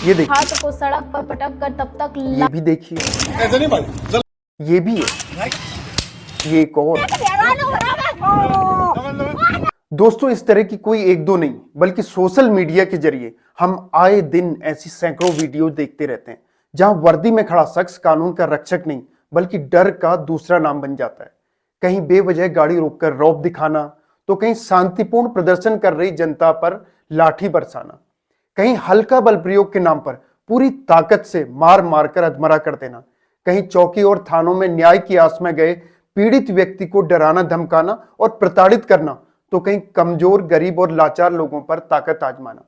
ये देखिए, हाथ को सड़क पर पटक कर तब तक ये भी देखिए, ऐसे नहीं भाई, ये भी है, ये एक और। दोस्तों, इस तरह की कोई एक दो नहीं बल्कि सोशल मीडिया के जरिए हम आए दिन ऐसी सैकड़ों वीडियो देखते रहते हैं जहां वर्दी में खड़ा शख्स कानून का रक्षक नहीं बल्कि डर का दूसरा नाम बन जाता है। कहीं बेवजह गाड़ी रोककर रौब दिखाना, तो कहीं शांतिपूर्ण प्रदर्शन कर रही जनता पर लाठी बरसाना, कहीं हल्का बल प्रयोग के नाम पर पूरी ताकत से मार मारकर अधमरा कर देना, कहीं चौकी और थानों में न्याय की आस में गए पीड़ित व्यक्ति को डराना धमकाना और प्रताड़ित करना, तो कहीं कमजोर गरीब और लाचार लोगों पर ताकत आजमाना।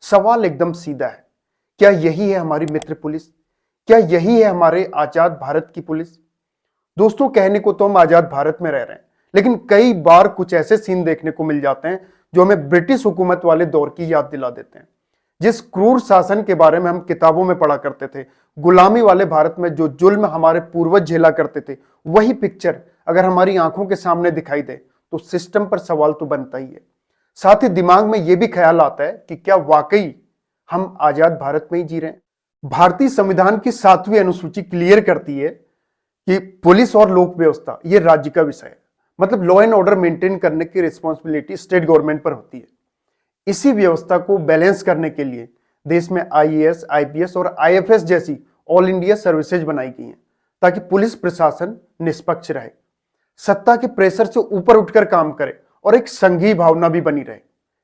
सवाल एकदम सीधा है, क्या यही है हमारी मित्र पुलिस? क्या यही है हमारे आजाद भारत की पुलिस? दोस्तों, कहने को तो हम आजाद भारत में रह रहे हैं, लेकिन कई बार कुछ ऐसे सीन देखने को मिल जाते हैं जो हमें ब्रिटिश हुकूमत वाले दौर की याद दिला देते हैं। जिस क्रूर शासन के बारे में हम किताबों में पढ़ा करते थे, गुलामी वाले भारत में जो जुल्म हमारे पूर्वज झेला करते थे, वही पिक्चर अगर हमारी आंखों के सामने दिखाई दे तो सिस्टम पर सवाल तो बनता ही है। साथ ही दिमाग में यह भी ख्याल आता है कि क्या वाकई हम आजाद भारत में ही जी रहे हैं? भारतीय संविधान की 7वीं अनुसूची क्लियर करती है कि पुलिस और लोक व्यवस्था ये राज्य का विषय है, मतलब लॉ एंड ऑर्डर मेंटेन करने की रिस्पॉन्सिबिलिटी स्टेट गवर्नमेंट पर होती है। इसी व्यवस्था को बैलेंस करने के लिए देश में आईएएस, आईपीएस और आईएफएस जैसी ऑल इंडिया सर्विसेज बनाई गई हैं ताकि पुलिस प्रशासन निष्पक्ष रहे, सत्ता के प्रेशर से ऊपर उठकर काम करे और एक संघीय भावना भी बनी रहे।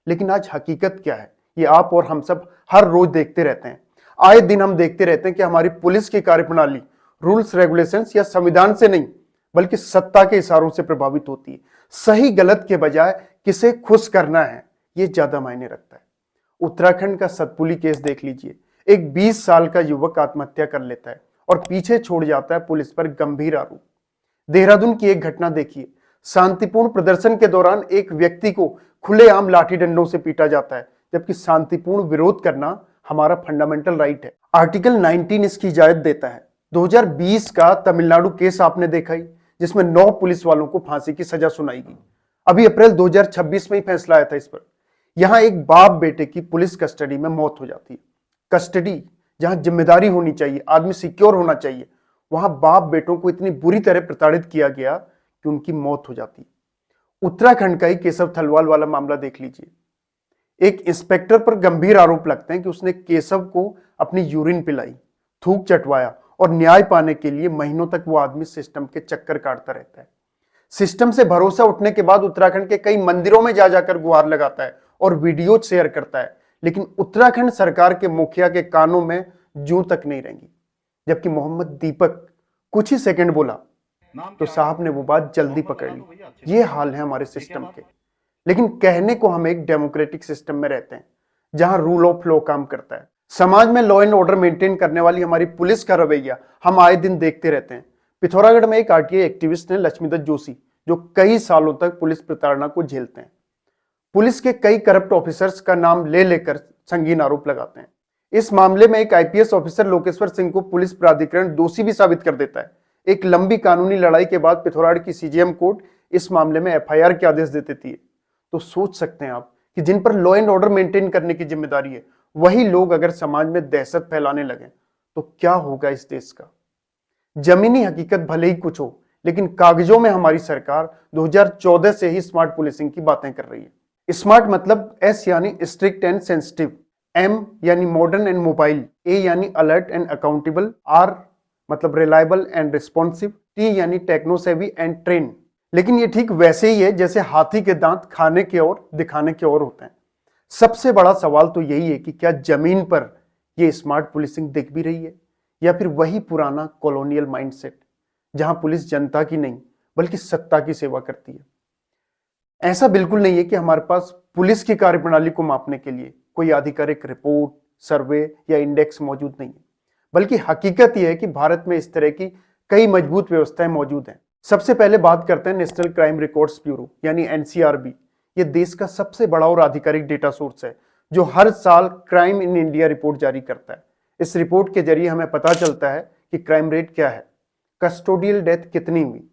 लेकिन आज हकीकत क्या है, ये आप और हम सब हर रोज देखते रहते हैं। आए दिन हम देखते रहते हैं कि हमारी पुलिस की कार्यप्रणाली रूल्स रेगुलेशंस या संविधान से नहीं बल्कि सत्ता के इशारों से प्रभावित होती है। सही गलत के बजाय किसे खुश करना है ये ज्यादा मायने रखता है। उत्तराखंड का सतपुली केस देख लीजिए। एक 20 साल का युवक आत्महत्या कर लेता है और पीछे छोड़ जाता है पुलिस पर गंभीर आरोप। देहरादून की एक घटना देखिए, शांतिपूर्ण प्रदर्शन के दौरान एक व्यक्ति को खुलेआम लाठी डंडों से पीटा जाता है, जबकि शांतिपूर्ण विरोध करना हमारा फंडामेंटल राइट है। आर्टिकल 19 इसकी इजाजत देता है। 2020 का तमिलनाडु केस आपने देखा ही, जिसमें 9 पुलिस वालों को फांसी की सजा सुनाई गई। अभी अप्रैल 2026 में ही फैसला आया था इस पर। यहां एक बाप बेटे की पुलिस कस्टडी में मौत हो जाती है। कस्टडी जहां जिम्मेदारी होनी चाहिए, आदमी सिक्योर होना चाहिए, वहां बाप बेटों को इतनी बुरी तरह प्रताड़ित किया गया कि उनकी मौत हो जाती है। उत्तराखंड का ही केशव थलवाल वाला मामला देख लीजिए। एक इंस्पेक्टर पर गंभीर आरोप लगते हैं कि उसने केशव को अपनी यूरिन पिलाई, थूक चटवाया और न्याय पाने के लिए महीनों तक वो आदमी सिस्टम के चक्कर काटता रहता है। सिस्टम से भरोसा उठने के बाद उत्तराखंड के कई मंदिरों में जा जाकर गुहार लगाता है और वीडियो शेयर करता है, लेकिन उत्तराखंड सरकार के मुखिया के कानों में जूं तक नहीं रहेंगी। जबकि मोहम्मद दीपक कुछ ही सेकंड बोला तो साहब ने वो बात जल्दी पकड़ ली। ये हाल है हमारे सिस्टम के। लेकिन कहने को हम एक डेमोक्रेटिक सिस्टम में रहते हैं जहां रूल ऑफ लॉ काम करता है। समाज में लॉ एंड ऑर्डर मेंटेन करने वाली हमारी पुलिस का रवैया हम आए दिन देखते रहते हैं। पिथौरागढ़ में एक आरटीआई एक्टिविस्ट ने लक्ष्मीदत्त जोशी, जो कई सालों तक पुलिस प्रताड़ना को झेलते हैं, पुलिस के कई करप्ट ऑफिसर्स का नाम ले लेकर संगीन आरोप लगाते हैं। इस मामले में एक आईपीएस ऑफिसर लोकेश्वर सिंह को पुलिस प्राधिकरण दोषी भी साबित कर देता है। एक लंबी कानूनी लड़ाई के बाद पिथौरागढ़ की सीजेएम कोर्ट इस मामले में एफआईआर के आदेश दे देती है। तो सोच सकते हैं आप कि जिन पर लॉ एंड ऑर्डर मेंटेन करने की जिम्मेदारी है, वही लोग अगर समाज में दहशत फैलाने लगे तो क्या होगा इस देश का? जमीनी हकीकत भले ही कुछ हो, लेकिन कागजों में हमारी सरकार 2014 से ही स्मार्ट पुलिसिंग की बातें कर रही है। स्मार्ट मतलब एस यानी स्ट्रिक्ट एंड सेंसिटिव, एम यानी मॉडर्न एंड मोबाइल, ए यानी अलर्ट एंड अकाउंटेबल, आर मतलब रिलायबल एंड रिस्पॉन्सिव, टी यानी टेक्नो सेवी एंड ट्रेन। लेकिन ये ठीक वैसे ही है जैसे हाथी के दांत खाने की ओर दिखाने की ओर होते हैं। सबसे बड़ा सवाल तो यही है कि क्या जमीन पर ये स्मार्ट पुलिसिंग दिख भी रही है, या फिर वही पुराना कॉलोनियल माइंडसेट जहां पुलिस जनता की नहीं बल्कि सत्ता की सेवा करती है। ऐसा बिल्कुल नहीं है कि हमारे पास पुलिस की कार्यप्रणाली को मापने के लिए कोई आधिकारिक रिपोर्ट, सर्वे या इंडेक्स मौजूद नहीं है, बल्कि हकीकत यह है कि भारत में इस तरह की कई मजबूत व्यवस्थाएं मौजूद हैं। सबसे पहले बात करते हैं नेशनल क्राइम रिकॉर्ड्स ब्यूरो यानी एनसीआरबी। ये देश का सबसे बड़ा और आधिकारिक डेटा सोर्स है जो हर साल क्राइम इन इंडिया रिपोर्ट जारी करता है। इस रिपोर्ट के जरिए हमें पता चलता है कि क्राइम रेट क्या है, कस्टोडियल डेथ कितनी हुई,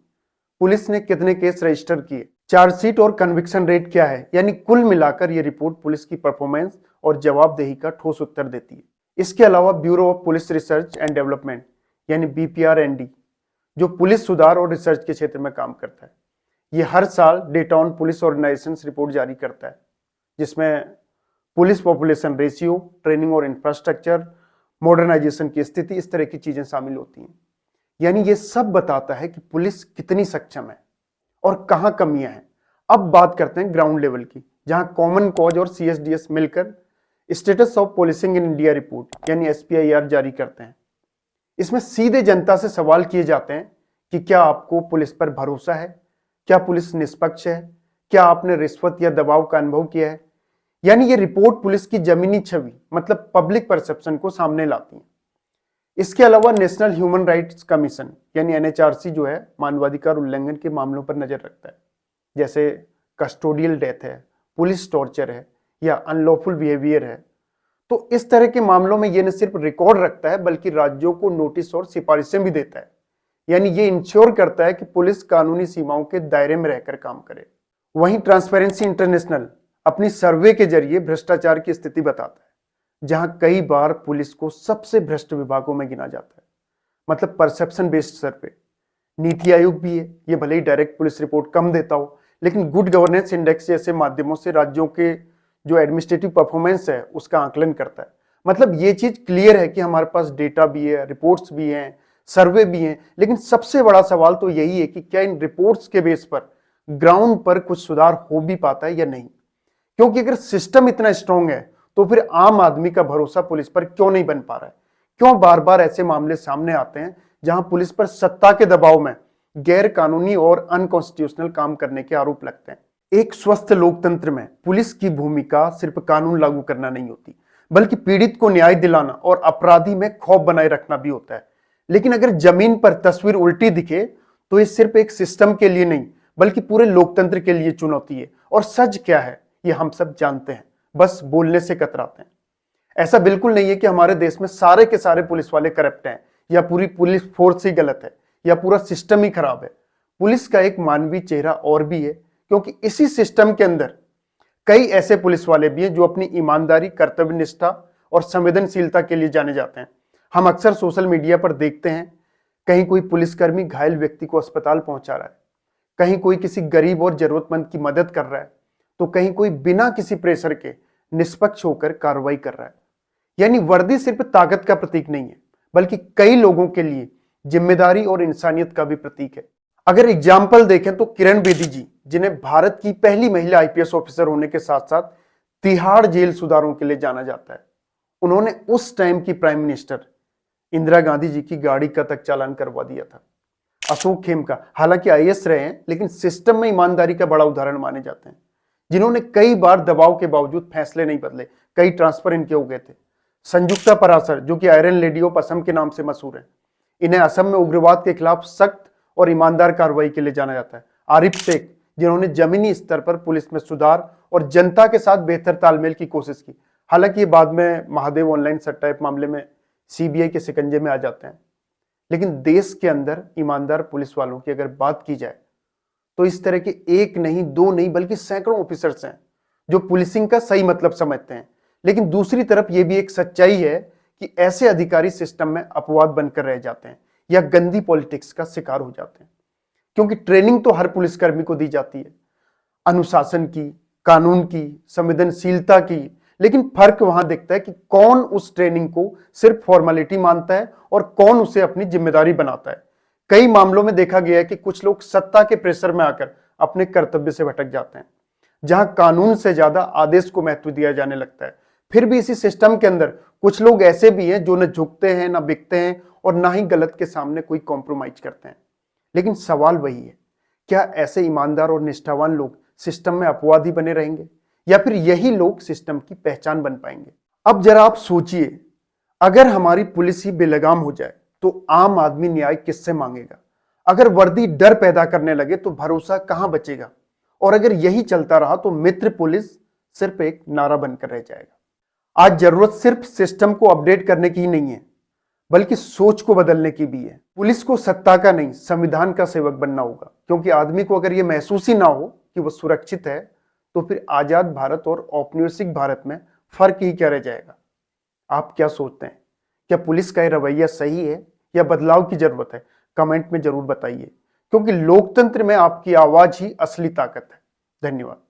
पुलिस ने कितने केस रजिस्टर किए, चार्जशीट और कन्विक्शन रेट क्या है। यानी कुल मिलाकर ये रिपोर्ट पुलिस की परफॉर्मेंस और जवाबदेही का ठोस उत्तर देती है। इसके अलावा bureau of police research and development यानी BPRND, जो पुलिस सुधार और रिसर्च के क्षेत्र में काम करता है, ये हर साल data on police organisation report जारी करता है, जिसमें पुलिस पॉपुलेशन रेशियो, ट्रेनिंग और इंफ्रास्ट्रक्चर, मॉडर्नाइजेशन की स्थिति, इस तरह की चीजें शामिल होती हैं। यानी ये सब बताता है कि पुलिस कितनी सक्षम है और कहां कमियां हैं। अब बात करते हैं ग्राउंड लेवल की, जहां कॉमन कॉज और CSDS मिलकर status of policing in India report यानी SPIR जारी करते हैं। इसमें सीधे जनता से सवाल किए जाते हैं कि क्या आपको पुलिस पर भरोसा है, क्या पुलिस निष्पक्ष है, क्या आपने रिश्वत या दबाव का अनुभव किया है। यानी ये रिपोर्ट पुलिस की जमीनी छवि मतलब पब्लिक परसेप्शन को सामने लाती है। इसके अलावा नेशनल ह्यूमन राइट्स कमीशन यानी NHRC जो है, मानवाधिकार उल्लंघन के मामलों पर नजर रखता है, जैसे कस्टोडियल डेथ है, पुलिस टॉर्चर है या अनलॉफुल बिहेवियर है। तो इस तरह के मामलों में ये न सिर्फ रिकॉर्ड रखता है बल्कि राज्यों को नोटिस और सिफारिशें भी देता है। यानी ये इंश्योर करता है कि पुलिस कानूनी सीमाओं के दायरे में रहकर काम करे। वहीं ट्रांसपेरेंसी इंटरनेशनल अपनी सर्वे के जरिए भ्रष्टाचार की स्थिति बताता है, जहां कई बार पुलिस को सबसे भ्रष्ट विभागों में गिना जाता है, मतलब परसेप्शन बेस्ड सर्वे। नीति आयोग भी है, ये भले ही डायरेक्ट पुलिस रिपोर्ट कम देता हो, लेकिन गुड गवर्नेंस इंडेक्स जैसे माध्यमों से राज्यों के जो एडमिनिस्ट्रेटिव परफॉर्मेंस है उसका आकलन करता है। मतलब ये चीज क्लियर है कि हमारे पास डेटा भी है, रिपोर्ट्स भी हैं, सर्वे भी हैं, लेकिन सबसे बड़ा सवाल तो यही है कि क्या इन रिपोर्ट्स के बेस पर ग्राउंड पर कुछ सुधार हो भी पाता है या नहीं। क्योंकि अगर सिस्टम इतना स्ट्रांग है तो फिर आम आदमी का भरोसा पुलिस पर क्यों नहीं बन पा रहा है? क्यों बार बार ऐसे मामले सामने आते हैं जहां पुलिस पर सत्ता के दबाव में गैर कानूनी और अनकॉन्स्टिट्यूशनल काम करने के आरोप लगते हैं? एक स्वस्थ लोकतंत्र में पुलिस की भूमिका सिर्फ कानून लागू करना नहीं होती, बल्कि पीड़ित को न्याय दिलाना और अपराधी में खौफ बनाए रखना भी होता है। लेकिन अगर जमीन पर तस्वीर उल्टी दिखे तो ये सिर्फ एक सिस्टम के लिए नहीं बल्कि पूरे लोकतंत्र के लिए चुनौती है। और सच क्या है ये हम सब जानते हैं, बस बोलने से कतराते हैं। ऐसा बिल्कुल नहीं है कि हमारे देश में सारे के सारे पुलिस वाले करप्ट हैं या पूरी पुलिस फोर्स ही गलत है या पूरा सिस्टम ही खराब है। पुलिस का एक मानवीय चेहरा और भी है, क्योंकि इसी सिस्टम के अंदर कई ऐसे पुलिस वाले भी हैं जो अपनी ईमानदारी, कर्तव्यनिष्ठा और संवेदनशीलता के लिए जाने जाते हैं। हम अक्सर सोशल मीडिया पर देखते हैं, कहीं कोई पुलिसकर्मी घायल व्यक्ति को अस्पताल पहुंचा रहा है, कहीं कोई किसी गरीब और जरूरतमंद की मदद कर रहा है, तो कहीं कोई बिना किसी प्रेशर के निष्पक्ष होकर कार्रवाई कर रहा है। यानी वर्दी सिर्फ ताकत का प्रतीक नहीं है, बल्कि कई लोगों के लिए जिम्मेदारी और इंसानियत का भी प्रतीक है। अगर एग्जाम्पल देखें तो किरण बेदी जी, जिन्हें भारत की पहली महिला IPS ऑफिसर होने के साथ साथ तिहाड़ जेल सुधारों के लिए जाना जाता है, उन्होंने उस टाइम की प्राइम मिनिस्टर इंदिरा गांधी जी की गाड़ी का तक चालान करवा दिया था। अशोक खेमका हालांकि IAS रहे हैं, लेकिन सिस्टम में ईमानदारी का बड़ा उदाहरण माने जाते हैं, जिन्होंने कई बार दबाव के बावजूद फैसले नहीं बदले, कई ट्रांसफर इनके हो गए थे। संयुक्ता परासर, जो कि आयरन लेडी ऑफ असम के नाम से मशहूर है, इन्हें असम में उग्रवाद के खिलाफ सख्त और ईमानदार कार्रवाई के लिए जाना जाता है। आरिफ शेख, जिन्होंने जमीनी स्तर पर पुलिस में सुधार और जनता के साथ बेहतर तालमेल की कोशिश की। हालांकि ये बाद में महादेव ऑनलाइन सट्टा मामले में CBI के शिकंजे में आ जाते हैं। लेकिन देश के अंदर ईमानदार पुलिस वालों की अगर बात की जाए तो इस तरह के एक नहीं, दो नहीं, बल्कि सैकड़ों ऑफिसर्स हैं जो पुलिसिंग का सही मतलब समझते हैं। लेकिन दूसरी तरफ यह भी एक सच्चाई है कि ऐसे अधिकारी सिस्टम में अपवाद बनकर रह जाते हैं या गंदी पॉलिटिक्स का शिकार हो जाते हैं। क्योंकि ट्रेनिंग तो हर पुलिसकर्मी को दी जाती है, अनुशासन की, कानून की, संवेदनशीलता की, लेकिन फर्क वहां दिखता है कि कौन उस ट्रेनिंग को सिर्फ फॉर्मेलिटी मानता है और कौन उसे अपनी जिम्मेदारी बनाता है। कई मामलों में देखा गया है कि कुछ लोग सत्ता के प्रेशर में आकर अपने कर्तव्य से भटक जाते हैं, जहां कानून से ज्यादा आदेश को महत्व दिया जाने लगता है। फिर भी इसी सिस्टम के अंदर कुछ लोग ऐसे भी हैं जो न झुकते हैं, न बिकते हैं और ना ही गलत के सामने कोई कॉम्प्रोमाइज करते हैं। लेकिन सवाल वही है, क्या ऐसे ईमानदार और निष्ठावान लोग सिस्टम में अपवाद ही बने रहेंगे या फिर यही लोग सिस्टम की पहचान बन पाएंगे? अब जरा आप सोचिए, अगर हमारी पुलिस ही बेलगाम हो जाए तो आम आदमी न्याय किससे मांगेगा? अगर वर्दी डर पैदा करने लगे तो भरोसा कहां बचेगा? और अगर यही चलता रहा तो मित्र पुलिस सिर्फ एक नारा बनकर रह जाएगा। आज जरूरत सिर्फ सिस्टम को अपडेट करने की ही नहीं है, बल्कि सोच को बदलने की भी है। पुलिस को सत्ता का नहीं, संविधान का सेवक बनना होगा, क्योंकि आदमी को अगर यह महसूस ही ना हो कि वह सुरक्षित है तो फिर आजाद भारत और औपनिवेशिक भारत में फर्क ही क्या रह जाएगा। आप क्या सोचते हैं? क्या पुलिस का ये रवैया सही है या बदलाव की जरूरत है? कमेंट में जरूर बताइए, क्योंकि लोकतंत्र में आपकी आवाज ही असली ताकत है। धन्यवाद।